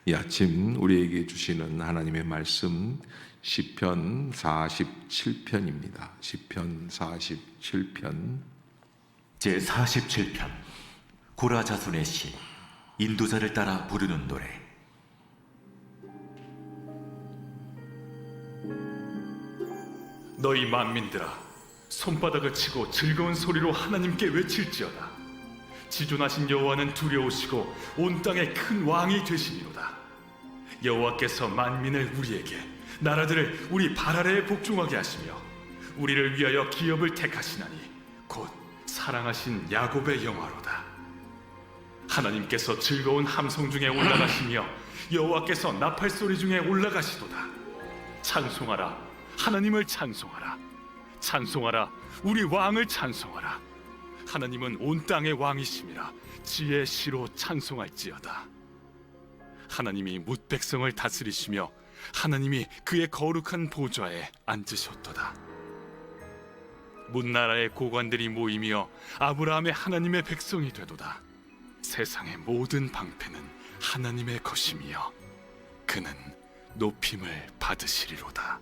이 아침 우리에게 주시는 하나님의 말씀 시편 47편입니다. 시편 47편 제47편 고라 자손의 시 인도자를 따라 부르는 노래. 너희 만민들아, 손바닥을 치고 즐거운 소리로 하나님께 외칠지어다. 지존하신 여호와는 두려우시고 온 땅의 큰 왕이 되시리로다. 여호와께서 만민을 우리에게, 나라들을 우리 발 아래에 복종하게 하시며 우리를 위하여 기업을 택하시나니 곧 사랑하신 야곱의 영화로다. 하나님께서 즐거운 함성 중에 올라가시며 여호와께서 나팔 소리 중에 올라가시도다. 찬송하라, 하나님을 찬송하라. 찬송하라, 우리 왕을 찬송하라. 하나님은 온 땅의 왕이심이라. 지혜의 시로 찬송할지어다. 하나님이 뭇 백성을 다스리시며 하나님이 그의 거룩한 보좌에 앉으셨도다. 문나라의 고관들이 모이며 아브라함의 하나님의 백성이 되도다. 세상의 모든 방패는 하나님의 것이며 그는 높임을 받으시리로다.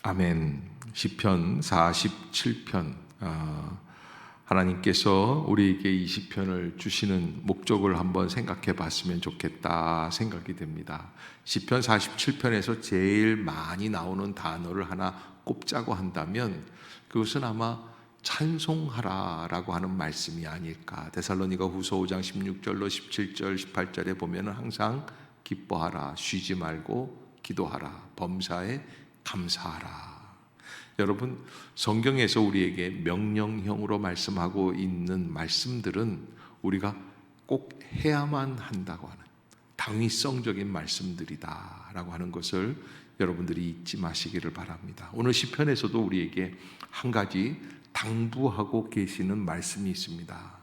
아멘. 시편 47편 하나님께서 우리에게 이 시편을 주시는 목적을 한번 생각해 봤으면 좋겠다 생각이 됩니다. 시편 47편에서 제일 많이 나오는 단어를 하나 꼽자고 한다면 그것은 아마 찬송하라라고 하는 말씀이 아닐까. 데살로니가 후서 5장 16절로 17절 18절에 보면 항상 기뻐하라, 쉬지 말고 기도하라, 범사에 감사하라. 여러분, 성경에서 우리에게 명령형으로 말씀하고 있는 말씀들은 우리가 꼭 해야만 한다고 하는 당위성적인 말씀들이다 라고 하는 것을 여러분들이 잊지 마시기를 바랍니다. 오늘 시편에서도 우리에게 한 가지 당부하고 계시는 말씀이 있습니다.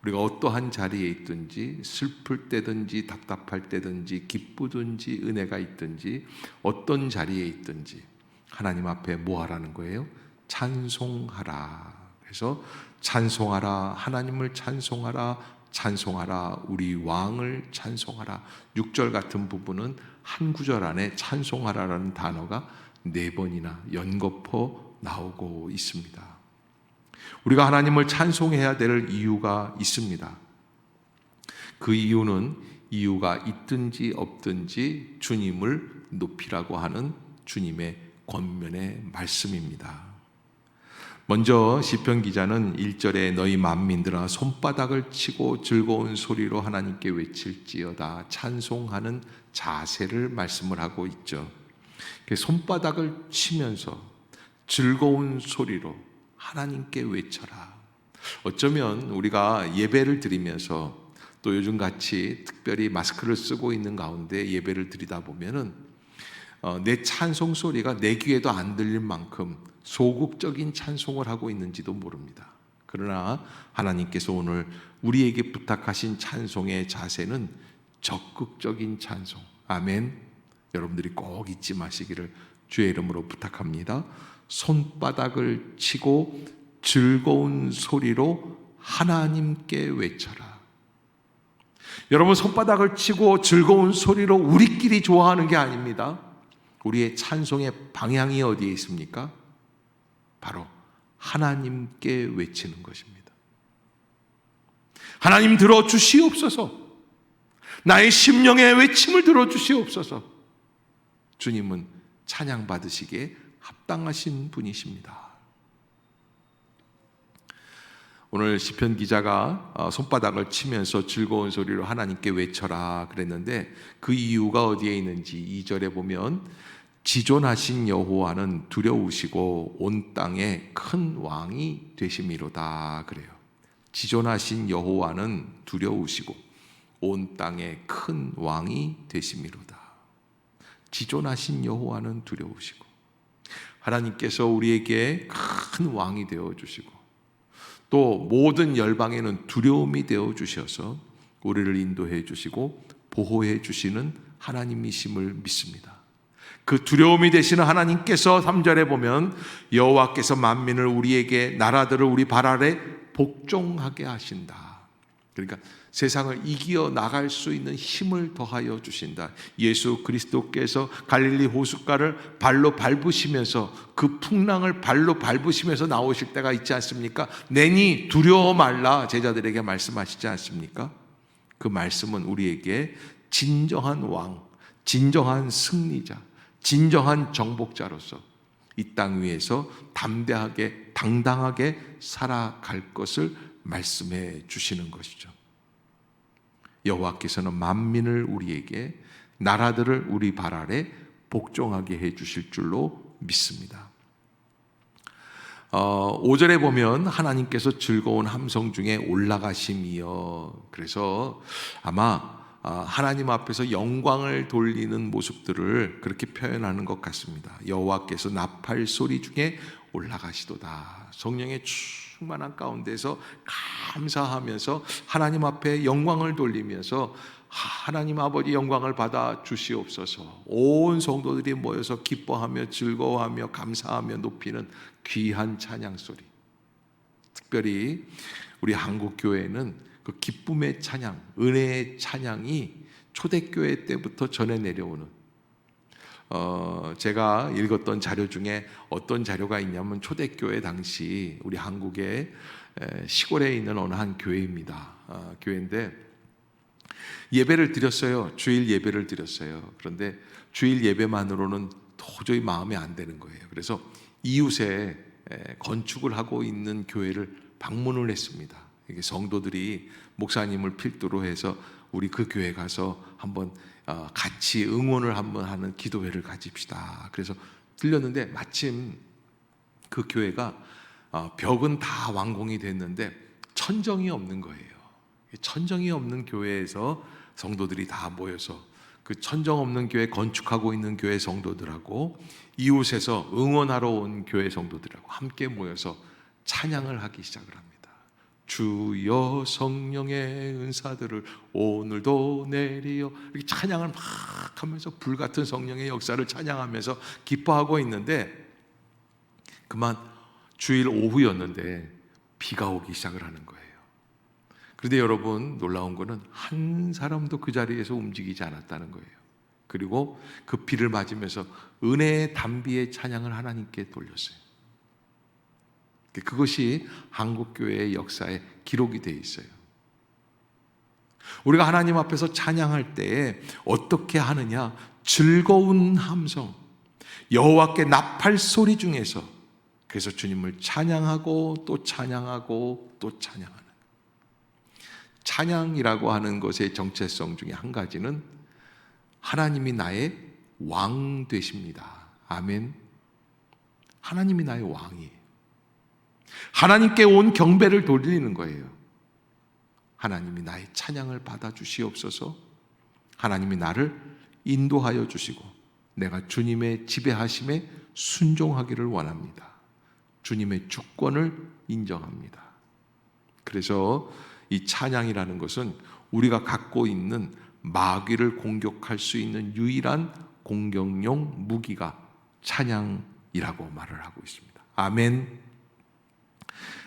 우리가 어떠한 자리에 있든지, 슬플 때든지 답답할 때든지 기쁘든지 은혜가 있든지 어떤 자리에 있든지 하나님 앞에 뭐 하라는 거예요? 찬송하라. 그래서 찬송하라, 하나님을 찬송하라, 찬송하라, 우리 왕을 찬송하라. 6절 같은 부분은 한 구절 안에 찬송하라라는 단어가 4번이나 연거푸 나오고 있습니다. 우리가 하나님을 찬송해야 될 이유가 있습니다. 그 이유가 있든지 없든지 주님을 높이라고 하는 주님의 권면의 말씀입니다. 먼저 시편 기자는 1절에 너희 만민들아 손바닥을 치고 즐거운 소리로 하나님께 외칠지어다 찬송하는 자세를 말씀을 하고 있죠. 손바닥을 치면서 즐거운 소리로 하나님께 외쳐라. 어쩌면 우리가 예배를 드리면서 또 요즘같이 특별히 마스크를 쓰고 있는 가운데 예배를 드리다 보면은 내 찬송 소리가 내 귀에도 안 들릴 만큼 소극적인 찬송을 하고 있는지도 모릅니다. 그러나 하나님께서 오늘 우리에게 부탁하신 찬송의 자세는 적극적인 찬송. 아멘. 여러분들이 꼭 잊지 마시기를 주의 이름으로 부탁합니다. 손바닥을 치고 즐거운 소리로 하나님께 외쳐라. 여러분, 손바닥을 치고 즐거운 소리로 우리끼리 좋아하는 게 아닙니다. 우리의 찬송의 방향이 어디에 있습니까? 바로 하나님께 외치는 것입니다. 하나님 들어주시옵소서. 나의 심령의 외침을 들어주시옵소서. 주님은 찬양받으시기에 합당하신 분이십니다. 오늘 시편 기자가 손바닥을 치면서 즐거운 소리로 하나님께 외쳐라 그랬는데 그 이유가 어디에 있는지 2절에 보면 지존하신 여호와는 두려우시고 온 땅에 큰 왕이 되심이로다 그래요. 지존하신 여호와는 두려우시고 온 땅에 큰 왕이 되심이로다. 지존하신 여호와는 두려우시고 하나님께서 우리에게 큰 왕이 되어주시고 또 모든 열방에는 두려움이 되어주셔서 우리를 인도해 주시고 보호해 주시는 하나님이심을 믿습니다. 그 두려움이 되시는 하나님께서 3절에 보면 여호와께서 만민을 우리에게 나라들을 우리 발 아래 복종하게 하신다. 그러니까 세상을 이겨 나갈 수 있는 힘을 더하여 주신다. 예수 그리스도께서 갈릴리 호숫가를 발로 밟으시면서 그 풍랑을 발로 밟으시면서 나오실 때가 있지 않습니까? 내니 두려워 말라 제자들에게 말씀하시지 않습니까? 그 말씀은 우리에게 진정한 왕, 진정한 승리자, 진정한 정복자로서 이 땅 위에서 담대하게 당당하게 살아갈 것을 말씀해 주시는 것이죠. 여호와께서는 만민을 우리에게 나라들을 우리 발 아래 복종하게 해 주실 줄로 믿습니다. 5절에 보면 하나님께서 즐거운 함성 중에 올라가심이여. 그래서 아마 하나님 앞에서 영광을 돌리는 모습들을 그렇게 표현하는 것 같습니다. 여호와께서 나팔 소리 중에 올라가시도다. 성령의 충만한 가운데서 감사하면서 하나님 앞에 영광을 돌리면서 하나님 아버지 영광을 받아 주시옵소서. 온 성도들이 모여서 기뻐하며 즐거워하며 감사하며 높이는 귀한 찬양 소리. 특별히 우리 한국 교회는 그 기쁨의 찬양, 은혜의 찬양이 초대교회 때부터 전해 내려오는 제가 읽었던 자료 중에 어떤 자료가 있냐면 초대교회 당시 우리 한국의 시골에 있는 어느 한 교회입니다. 교회인데 예배를 드렸어요. 주일 예배를 드렸어요. 그런데 주일 예배만으로는 도저히 마음에 안 드는 거예요. 그래서 이웃에 건축을 하고 있는 교회를 방문을 했습니다. 이게 성도들이 목사님을 필두로 해서 우리 그 교회 가서 한번 같이 응원을 한번 하는 기도회를 가집시다. 그래서 들렸는데 마침 그 교회가 벽은 다 완공이 됐는데 천정이 없는 거예요. 천정이 없는 교회에서 성도들이 다 모여서 그 천정 없는 교회 건축하고 있는 교회 성도들하고 이웃에서 응원하러 온 교회 성도들하고 함께 모여서 찬양을 하기 시작을 합니다. 주여 성령의 은사들을 오늘도 내리어, 이렇게 찬양을 막 하면서 불같은 성령의 역사를 찬양하면서 기뻐하고 있는데 그만 주일 오후였는데 비가 오기 시작을 하는 거예요. 그런데 여러분 놀라운 거는 한 사람도 그 자리에서 움직이지 않았다는 거예요. 그리고 그 비를 맞으면서 은혜의 단비의 찬양을 하나님께 돌렸어요. 그것이 한국교회의 역사에 기록이 되어 있어요. 우리가 하나님 앞에서 찬양할 때에 어떻게 하느냐? 즐거운 함성, 여호와께 나팔 소리 중에서, 그래서 주님을 찬양하고 또 찬양하고 또 찬양하는, 찬양이라고 하는 것의 정체성 중에 한 가지는 하나님이 나의 왕 되십니다. 아멘. 하나님이 나의 왕이에요. 하나님께 온 경배를 돌리는 거예요. 하나님이 나의 찬양을 받아 주시옵소서. 하나님이 나를 인도하여 주시고 내가 주님의 지배하심에 순종하기를 원합니다. 주님의 주권을 인정합니다. 그래서 이 찬양이라는 것은 우리가 갖고 있는 마귀를 공격할 수 있는 유일한 공격용 무기가 찬양이라고 말을 하고 있습니다. 아멘.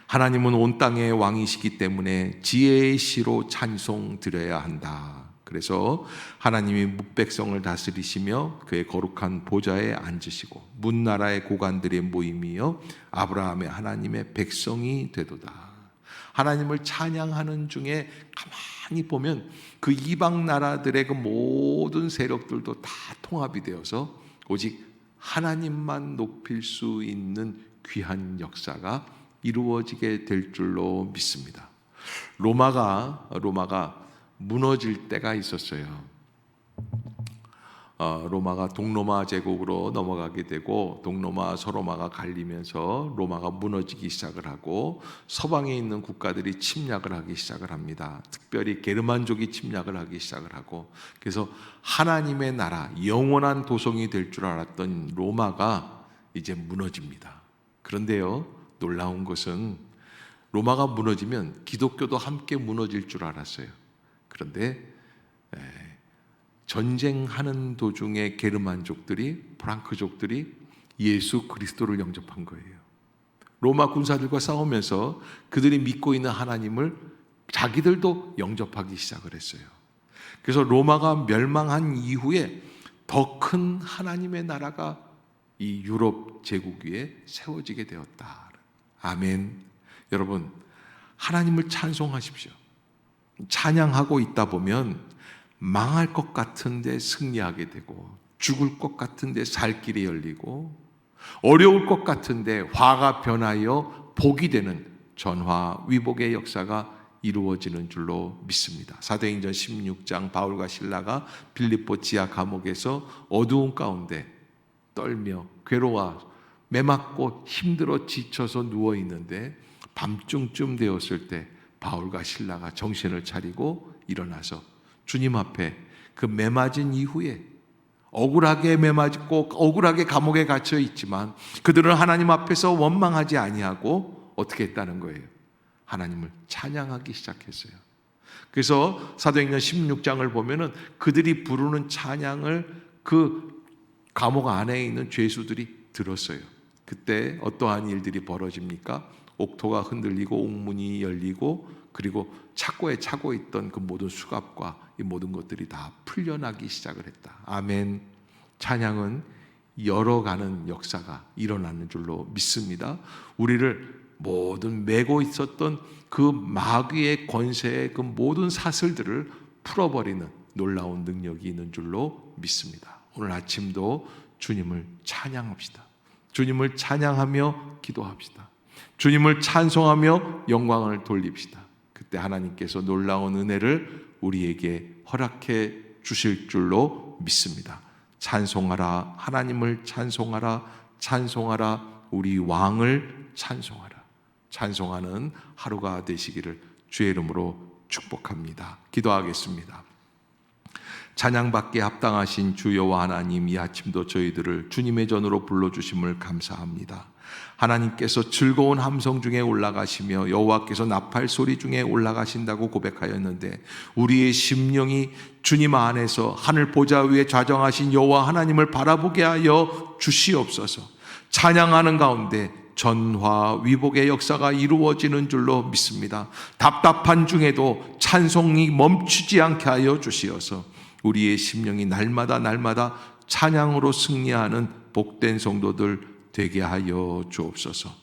하나님은 온 땅의 왕이시기 때문에 지혜의 시로 찬송 드려야 한다. 그래서 하나님이 뭇백성을 다스리시며 그의 거룩한 보좌에 앉으시고 문나라의 고관들의 모임이여 아브라함의 하나님의 백성이 되도다. 하나님을 찬양하는 중에 가만히 보면 그 이방 나라들의 그 모든 세력들도 다 통합이 되어서 오직 하나님만 높일 수 있는 귀한 역사가 이루어지게 될 줄로 믿습니다. 로마가 무너질 때가 있었어요. 로마가 동로마 제국으로 넘어가게 되고 동로마 서로마가 갈리면서 로마가 무너지기 시작을 하고 서방에 있는 국가들이 침략을 하기 시작을 합니다. 특별히 게르만족이 침략을 하기 시작을 하고, 그래서 하나님의 나라, 영원한 도성이 될 줄 알았던 로마가 이제 무너집니다. 그런데요, 놀라운 것은 로마가 무너지면 기독교도 함께 무너질 줄 알았어요. 그런데 전쟁하는 도중에 게르만족들이, 프랑크족들이 예수 그리스도를 영접한 거예요. 로마 군사들과 싸우면서 그들이 믿고 있는 하나님을 자기들도 영접하기 시작을 했어요. 그래서 로마가 멸망한 이후에 더 큰 하나님의 나라가 이 유럽 제국 위에 세워지게 되었다. 아멘. 여러분, 하나님을 찬송하십시오. 찬양하고 있다 보면 망할 것 같은데 승리하게 되고, 죽을 것 같은데 살 길이 열리고, 어려울 것 같은데 화가 변하여 복이 되는 전화위복의 역사가 이루어지는 줄로 믿습니다. 사도행전 16장 바울과 실라가 빌립보 지하 감옥에서 어두운 가운데 떨며 괴로워 매맞고 힘들어 지쳐서 누워 있는데 밤중쯤 되었을 때 바울과 실라가 정신을 차리고 일어나서 주님 앞에 그 매맞은 이후에 억울하게 매맞고 억울하게 감옥에 갇혀 있지만 그들은 하나님 앞에서 원망하지 아니하고 어떻게 했다는 거예요? 하나님을 찬양하기 시작했어요. 그래서 사도행전 16장을 보면은 그들이 부르는 찬양을 그 감옥 안에 있는 죄수들이 들었어요. 그때 어떠한 일들이 벌어집니까? 옥토가 흔들리고 옥문이 열리고 그리고 착고에 차고 있던 그 모든 수갑과 이 모든 것들이 다 풀려나기 시작을 했다. 아멘. 찬양은 열어가는 역사가 일어나는 줄로 믿습니다. 우리를 모든 메고 있었던 그 마귀의 권세의 그 모든 사슬들을 풀어버리는 놀라운 능력이 있는 줄로 믿습니다. 오늘 아침도 주님을 찬양합시다. 주님을 찬양하며 기도합시다. 주님을 찬송하며 영광을 돌립시다. 그때 하나님께서 놀라운 은혜를 우리에게 허락해 주실 줄로 믿습니다. 찬송하라, 하나님을 찬송하라, 찬송하라, 우리 왕을 찬송하라. 찬송하는 하루가 되시기를 주의 이름으로 축복합니다. 기도하겠습니다. 찬양받기에 합당하신 주 여호와 하나님, 이 아침도 저희들을 주님의 전으로 불러주심을 감사합니다. 하나님께서 즐거운 함성 중에 올라가시며 여호와께서 나팔 소리 중에 올라가신다고 고백하였는데 우리의 심령이 주님 안에서 하늘 보좌 위에 좌정하신 여호와 하나님을 바라보게 하여 주시옵소서. 찬양하는 가운데 전화 위복의 역사가 이루어지는 줄로 믿습니다. 답답한 중에도 찬송이 멈추지 않게 하여 주시어서 우리의 심령이 날마다 찬양으로 승리하는 복된 성도들 되게 하여 주옵소서.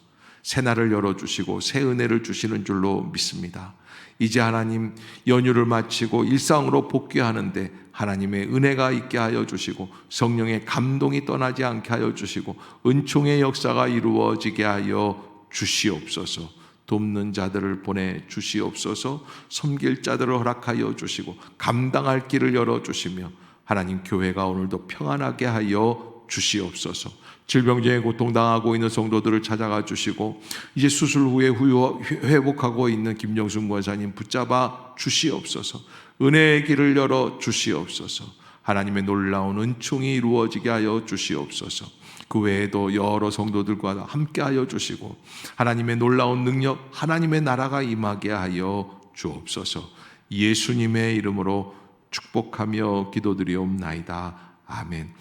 새날을 열어주시고 새 은혜를 주시는 줄로 믿습니다. 이제 하나님 연휴를 마치고 일상으로 복귀하는데 하나님의 은혜가 있게 하여 주시고 성령의 감동이 떠나지 않게 하여 주시고 은총의 역사가 이루어지게 하여 주시옵소서. 돕는 자들을 보내 주시옵소서. 섬길 자들을 허락하여 주시고 감당할 길을 열어주시며 하나님 교회가 오늘도 평안하게 하여 주시옵소서. 질병중에 고통당하고 있는 성도들을 찾아가 주시고 이제 수술 후에 회복하고 있는 김정순 권사님 붙잡아 주시옵소서. 은혜의 길을 열어 주시옵소서. 하나님의 놀라운 은총이 이루어지게 하여 주시옵소서. 그 외에도 여러 성도들과 함께 하여 주시고 하나님의 놀라운 능력, 하나님의 나라가 임하게 하여 주옵소서. 예수님의 이름으로 축복하며 기도드리옵나이다. 아멘.